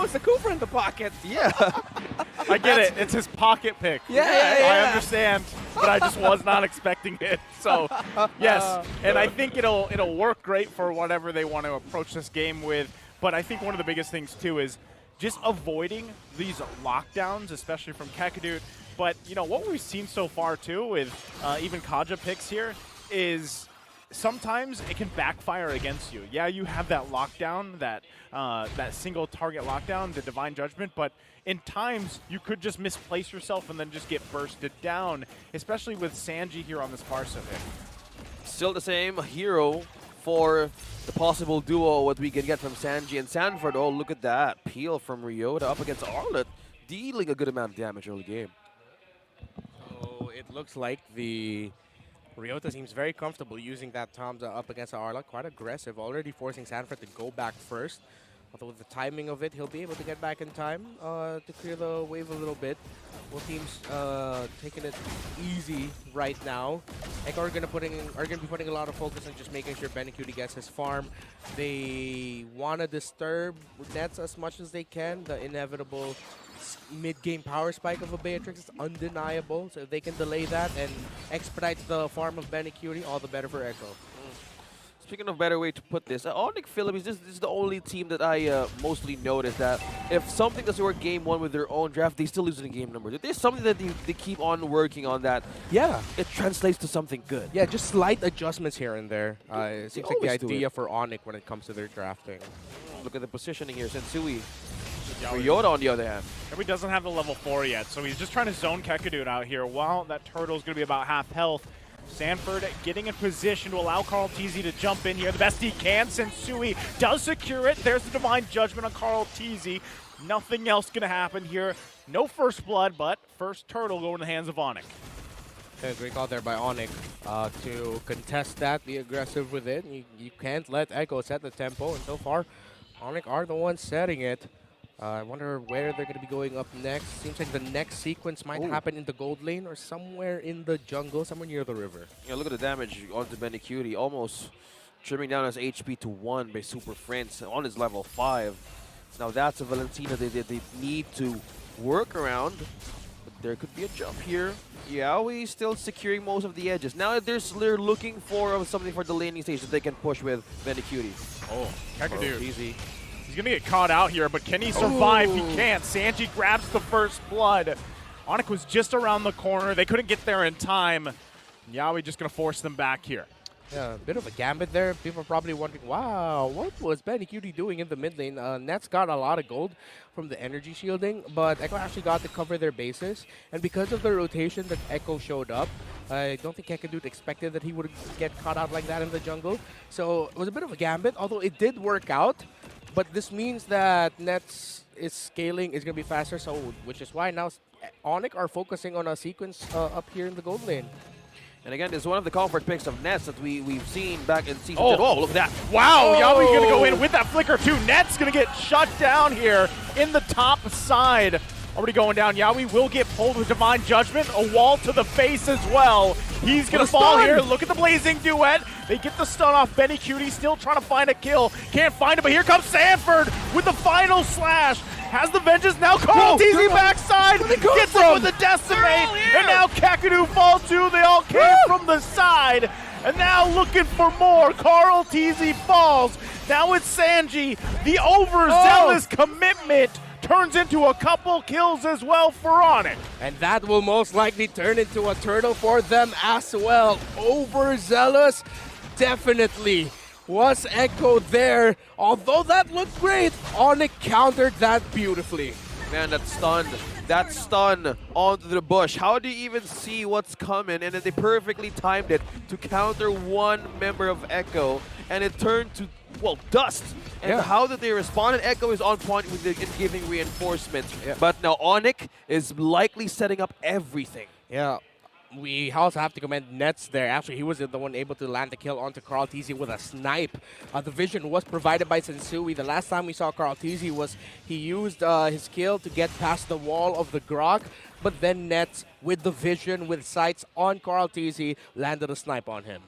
it's the Cooper in the pocket. Yeah. I get it. It's his pocket pick. Yeah. I understand, but I just was not expecting it. So, yes. And I think it'll work great for whatever they want to approach this game with. But I think one of the biggest things, too, is just avoiding these lockdowns, especially from Kakadut. But, you know, what we've seen so far, too, with even Kaja picks here is sometimes it can backfire against you. Yeah, you have that lockdown, that single target lockdown, the Divine Judgment, but in times you could just misplace yourself and then just get bursted down, especially with Sanji here on this Barca pick. Still the same hero for the possible duo what we can get from Sanji and Sanford. Oh, look at that. Peel from Ryota up against Arlet, dealing a good amount of damage early game. So it looks like the Ryota seems very comfortable using that Tomza up against Arla. Quite aggressive, already forcing Sanford to go back first. Although with the timing of it, he'll be able to get back in time to clear the wave a little bit. Both teams taking it easy right now. Echo are gonna be putting a lot of focus on just making sure Benecutie gets his farm. They wanna disturb Nets as much as they can. The inevitable mid-game power spike of a Beatrix is undeniable. So if they can delay that and expedite the farm of Benecutie, all the better for Echo. Speaking of better way to put this, Onyx Philippines, this is the only team that I mostly noticed that if something doesn't work game one with their own draft, they still lose in game number. There's something that they keep on working on that. Yeah. It translates to something good. Yeah, just slight adjustments here and there. It seems like the always do idea it. for Onyx when it comes to their drafting. Look at the positioning here. Sensui. Ryota, on the other hand. Yawi doesn't have the level 4 yet, so he's just trying to zone Kakadut out here. While that turtle's going to be about half health. Sanford getting in position to allow Carl Teasy to jump in here the best he can. Sensui does secure it. There's the Divine Judgment on Carl Teasy. Nothing else going to happen here. No first blood, but first turtle going in the hands of Onyx. Yeah, great call there by Onyx to contest that, be aggressive with it. You can't let Echo set the tempo, and so far, Onyx are the ones setting it. I wonder where they're going to be going up next. Seems like the next sequence might happen in the gold lane or somewhere in the jungle, somewhere near the river. Yeah, look at the damage onto Benecutie. Almost trimming down his HP to 1 by Super Friends on his level 5. Now that's a Valentina they need to work around. But there could be a jump here. Yawi still securing most of the edges. Now they're looking for something for the laning stage that they can push with Benecutie. Oh, Kakadut. Easy. He's going to get caught out here, but can he survive? He can't. Sanji grabs the first blood. Onyx was just around the corner. They couldn't get there in time. Yawi just going to force them back here. Yeah, a bit of a gambit there. People are probably wondering, wow, what was Benecutie doing in the mid lane? Nets got a lot of gold from the energy shielding, but Echo actually got to cover their bases. And because of the rotation that Echo showed up, I don't think Kakadut expected that he would get caught out like that in the jungle. So it was a bit of a gambit, although it did work out. But this means that Nets is scaling is going to be faster, so which is why now Onyx are focusing on a sequence up here in the gold lane. And again, this is one of the comfort picks of Nets that we've seen back in Season 10. Oh, Look at that. Wow, Yawi going to go in with that flicker too. Net's going to get shut down here in the top side. Already going down. Yawi will get pulled with Divine Judgment. A wall to the face as well. He's going to fall here. Look at the Blazing Duet. They get the stun off. Benecutie still trying to find a kill. Can't find it, but here comes Sanford with the final slash. Has the vengeance now. Carl Teasy backside. Gets it with the Decimate. And now Kakadut fall too. They all came from the side. And now looking for more. Carl Teasy falls. Now it's Sanji. The overzealous commitment turns into a couple kills as well for Onyx. And that will most likely turn into a turtle for them as well. Overzealous, definitely was Echo there. Although that looked great, Onyx countered that beautifully. Man, that stun onto the bush. How do you even see what's coming? And then they perfectly timed it to counter one member of Echo, and it turned to, well, dust. And how did they respond? And Echo is on point with giving reinforcements. Yeah. But now Onyx is likely setting up everything. Yeah. We also have to commend Nets there. Actually, he was the one able to land the kill onto Carl Teasy with a snipe. The vision was provided by Sensui. The last time we saw Carl Teasy was he used his kill to get past the wall of the Grok, but then Nets, with the vision, with sights on Carl Teasy, landed a snipe on him.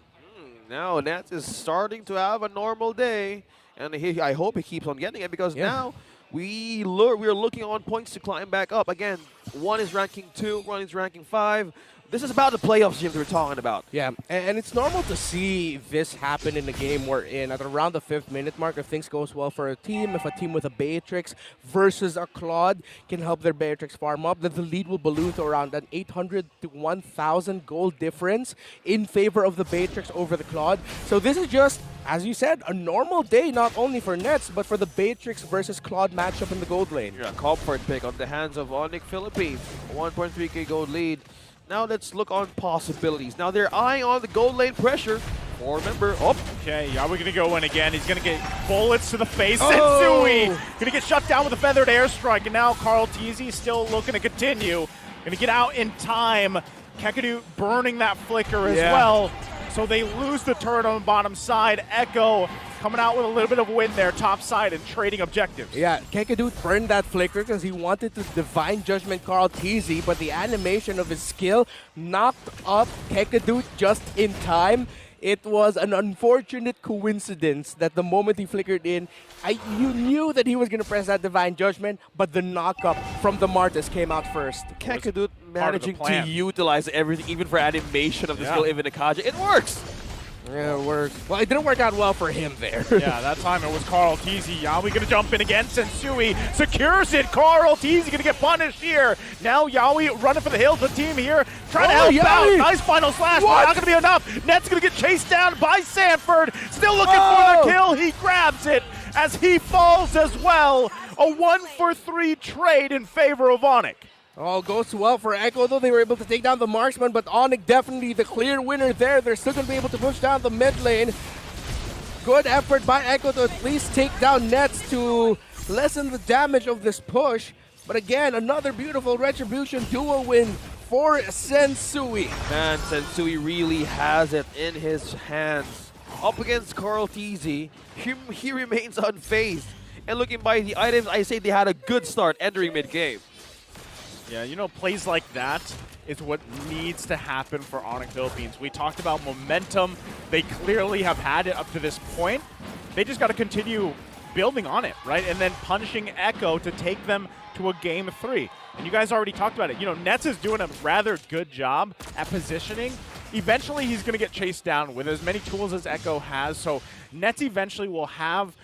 Now Nets is starting to have a normal day, and I hope he keeps on getting it, because now we're looking on points to climb back up. Again, one is ranking 2, one is ranking 5. This is about the playoffs, Jim, that we're talking about. Yeah, and it's normal to see this happen in a game we're in at around the 5th minute mark. If things goes well for a team, if a team with a Beatrix versus a Claude can help their Beatrix farm up, then the lead will balloon to around an 800 to 1,000 goal difference in favor of the Beatrix over the Claude. So this is just, as you said, a normal day, not only for Nets, but for the Beatrix versus Claude matchup in the gold lane. Yeah, comfort pick on the hands of Onyx Philippines. 1.3k gold lead. Now let's look on possibilities. Now they're eyeing on the gold lane pressure. Or remember, Okay, yeah, we're gonna go in again. He's gonna get bullets to the face. Oh! Sensui gonna get shut down with a feathered airstrike, and now Carl Teasy still looking to continue. Gonna get out in time. Kekadu burning that flicker as well. So they lose the turret on the bottom side. Echo coming out with a little bit of win there, top side, and trading objectives. Yeah, Kekadu burned that flicker because he wanted to Divine Judgment Carl Teasy, but the animation of his skill knocked up Kekadu just in time. It was an unfortunate coincidence that the moment he flickered in, you knew that he was going to press that Divine Judgment, but the knockup from the Martis came out first. Kekadu managing to utilize everything, even for animation of the skill, even Akaja. It works! Yeah, it worked. Well, it didn't work out well for him there. Yeah, that time it was Carl Teasy. Yawi gonna jump in again. Sensui secures it. Carl Teasy gonna get punished here. Now Yawi running for the hills. The team here trying to help out. Nice final slash, but not gonna be enough. Net's gonna get chased down by Sanford. Still looking for the kill. He grabs it as he falls as well. A 1-for-3 trade in favor of Onyx. All goes well for Echo, though they were able to take down the marksman, but Onyx definitely the clear winner there. They're still going to be able to push down the mid lane. Good effort by Echo to at least take down Nets to lessen the damage of this push. But again, another beautiful Retribution duo win for Sensui. Man, Sensui really has it in his hands. Up against Carl Teasy, he remains unfazed. And looking by the items, I say they had a good start entering mid-game. Yeah, you know, plays like that is what needs to happen for Onyx Philippines. We talked about momentum. They clearly have had it up to this point. They just got to continue building on it, right? And then punishing Echo to take them to a game 3. And you guys already talked about it. You know, Nets is doing a rather good job at positioning. Eventually, he's going to get chased down with as many tools as Echo has. So Nets eventually will have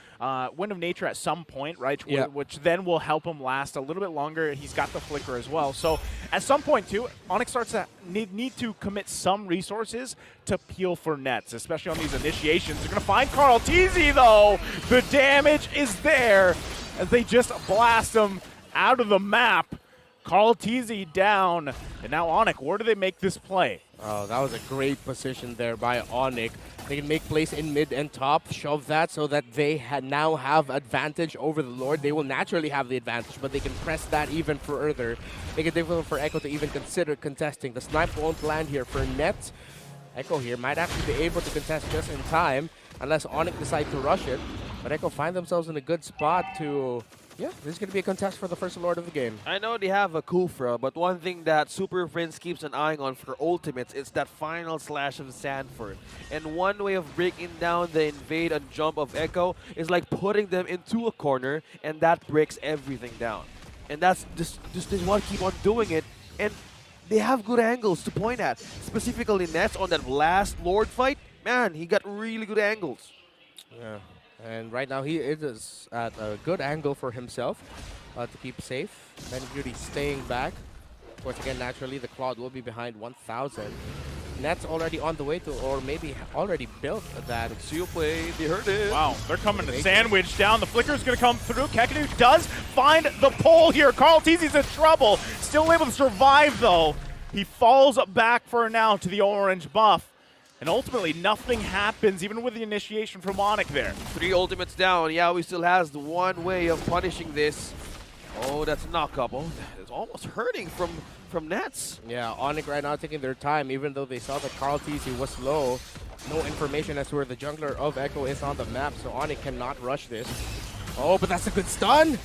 Wind of Nature at some point, right? Yeah. Which then will help him last a little bit longer. He's got the flicker as well. So at some point, too, Onyx starts to need to commit some resources to peel for Nets, especially on these initiations. They're going to find Carl Teasy, though. The damage is there as they just blast him out of the map. Carl Teasy down. And now Onyx, where do they make this play? Oh, that was a great position there by Onyx. They can make plays in mid and top, shove that so that they now have advantage over the Lord. They will naturally have the advantage, but they can press that even further. Make it difficult for Echo to even consider contesting. The snipe won't land here for Nets. Echo here might actually be able to contest just in time, unless Onyx decide to rush it. But Echo find themselves in a good spot to... Yeah, this is going to be a contest for the first Lord of the game. I know they have a Kufra, but one thing that Super Friends keeps an eye on for ultimates is that final slash of Sanford. And one way of breaking down the invade and jump of Echo is like putting them into a corner, and that breaks everything down. And that's just they want to keep on doing it, and they have good angles to point at. Specifically Nets on that last Lord fight, man, he got really good angles. Yeah. And right now he is at a good angle for himself to keep safe. Benny Beauty staying back. Of course, again, naturally, the Claude will be behind 1,000. Nets already on the way to, or maybe already built that. Seal play, they heard it. Wow, they're coming to sandwich down. The flicker's going to come through. Kekadu does find the pole here. Carl Teasy's in trouble. Still able to survive, though. He falls back for now to the orange buff. And ultimately, nothing happens, even with the initiation from Onyx there. 3 ultimates down. Yawi still has the one way of punishing this. Oh, that's a knock-up. Oh, that is almost hurting from Nets. Yeah, Onyx right now taking their time, even though they saw that Carl Teasy was low. No information as to where the jungler of Echo is on the map, so Onyx cannot rush this. Oh, but that's a good stun.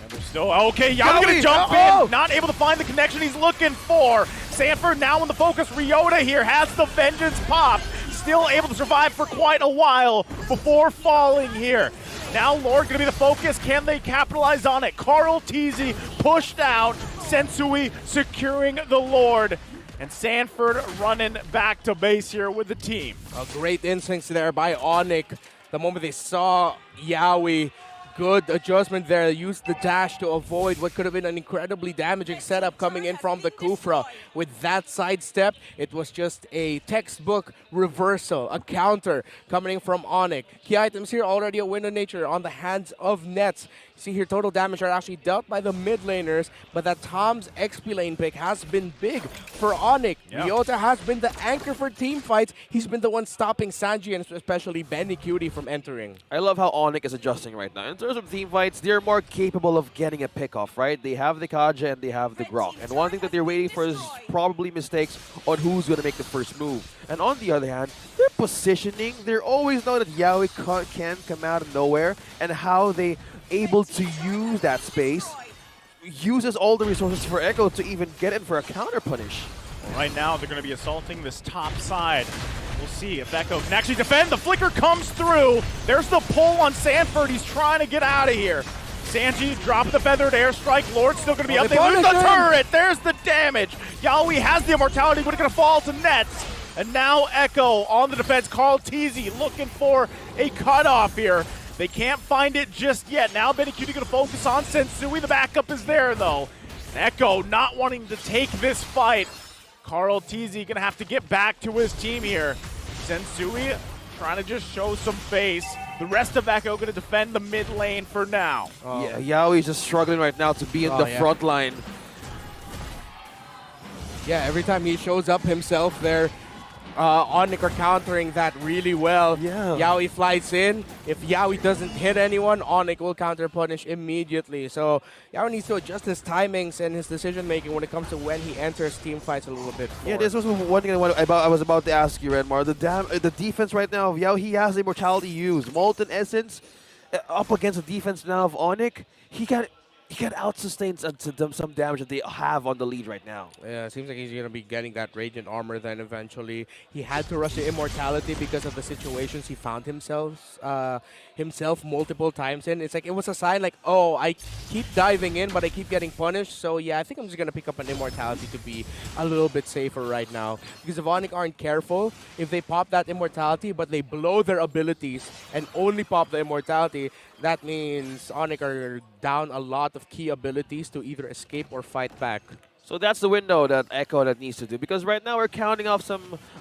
And they're still, okay, Yawi's going to jump in. Not able to find the connection he's looking for. Sanford now in the focus. Ryota here has the Vengeance pop. Still able to survive for quite a while before falling here. Now Lord gonna be the focus. Can they capitalize on it? Carl Teasy pushed out. Sensui securing the Lord. And Sanford running back to base here with the team. A great instincts there by Onyx. The moment they saw Yaoi, good adjustment there. Used the dash to avoid what could have been an incredibly damaging setup coming in from the Kufra. With that sidestep, it was just a textbook reversal, a counter coming in from Onyx. Key items here already a Wind of Nature on the hands of Nets. You see here total damage are actually dealt by the mid laners, but that Tom's XP lane pick has been big for Onyx. Yeah. Ryota has been the anchor for team fights. He's been the one stopping Sanji and especially Benny Cutie from entering. I love how Onyx is adjusting right now. In terms of team fights, they're more capable of getting a pick off, right? They have the Kaja and they have the Grok. And one thing that they're waiting for is probably mistakes on who's going to make the first move. And on the other hand, their positioning, they're always know that Yaoi can come out of nowhere and how they able to use that space, uses all the resources for Echo to even get in for a counter punish. Right now, they're going to be assaulting this top side. We'll see if Echo can actually defend. The flicker comes through. There's the pull on Sanford. He's trying to get out of here. Sanji dropped the feathered airstrike. Lord's still going to be up. They lose the turret. There's the damage. Yaoi has the immortality, but it's going to fall to Nets. And now Echo on the defense. Carl Teasy looking for a cutoff here. They can't find it just yet. Now Benny Cutie going to focus on Sensui. The backup is there, though. Echo not wanting to take this fight. Carl Teasy going to have to get back to his team here. Sensui trying to just show some face. The rest of Echo going to defend the mid lane for now. Yeah, Yaoi's just struggling right now to be in the front line. Yeah, every time he shows up himself there, Onyx are countering that really well. Yeah. Yaoi flies in. If Yaoi doesn't hit anyone, Onyx will counter punish immediately. So Yaoi needs to adjust his timings and his decision making when it comes to when he enters team fights a little bit more. Yeah, this was one thing I was about to ask you, Redmar. The defense right now of Yaoi, he has the immortality used. Molten Essence up against the defense now of Onyx. He can out-sustain some damage that they have on the lead right now. Yeah, it seems like he's going to be getting that Radiant Armor then eventually. He had to rush the Immortality because of the situations he found himself multiple times in. It's like, it was a sign like, oh, I keep diving in, but I keep getting punished. So yeah, I think I'm just going to pick up an Immortality to be a little bit safer right now. Because if Onyx aren't careful, if they pop that Immortality, but they blow their abilities and only pop the Immortality, that means Onyx are down a lot of key abilities to either escape or fight back. So that's the window that Echo needs to do, because right now we're counting off a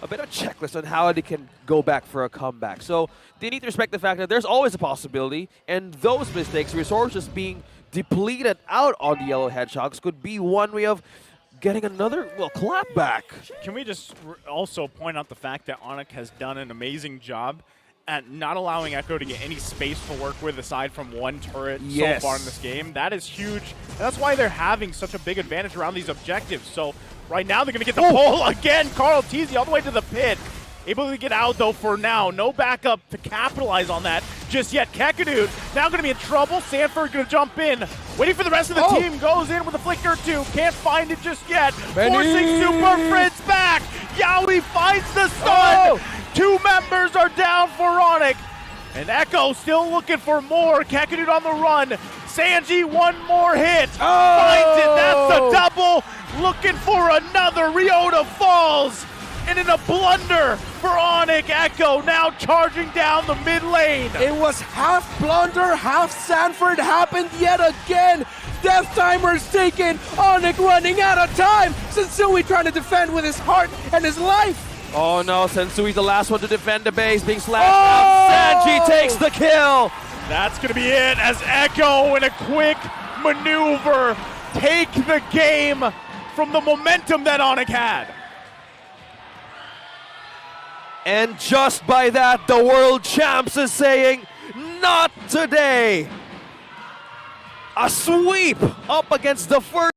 bit of checklist on how they can go back for a comeback. So they need to respect the fact that there's always a possibility, and those mistakes, resources being depleted out on the Yellow Hedgehogs, could be one way of getting another, clap back. Can we just also point out the fact that Onyx has done an amazing job at not allowing Echo to get any space to work with aside from one turret so far in this game? That is huge. And that's why they're having such a big advantage around these objectives. So right now they're going to get the pull again. Carl Teasy all the way to the pit. Able to get out, though, for now. No backup to capitalize on that just yet. Kakadu now going to be in trouble. Sanford going to jump in. Waiting for the rest of the team. Goes in with a flicker, too. Can't find it just yet. Forcing Super Fritz back. Yaoi finds the stun. Two members are down for Onyx. And Echo still looking for more. Kakadu on the run. Sanji, one more hit. Finds it. That's the double. Looking for another. Ryota falls. And in a blunder for Onyx, Echo now charging down the mid lane. It was half blunder, half Sanford happened yet again. Death Timer's taken, Onyx running out of time. Sensui trying to defend with his heart and his life. Oh no, Sensui's the last one to defend the base, being slashed out. Sanji takes the kill. That's going to be it as Echo in a quick maneuver take the game from the momentum that Onyx had. And just by that, the world champs is saying, not today. A sweep up against the first.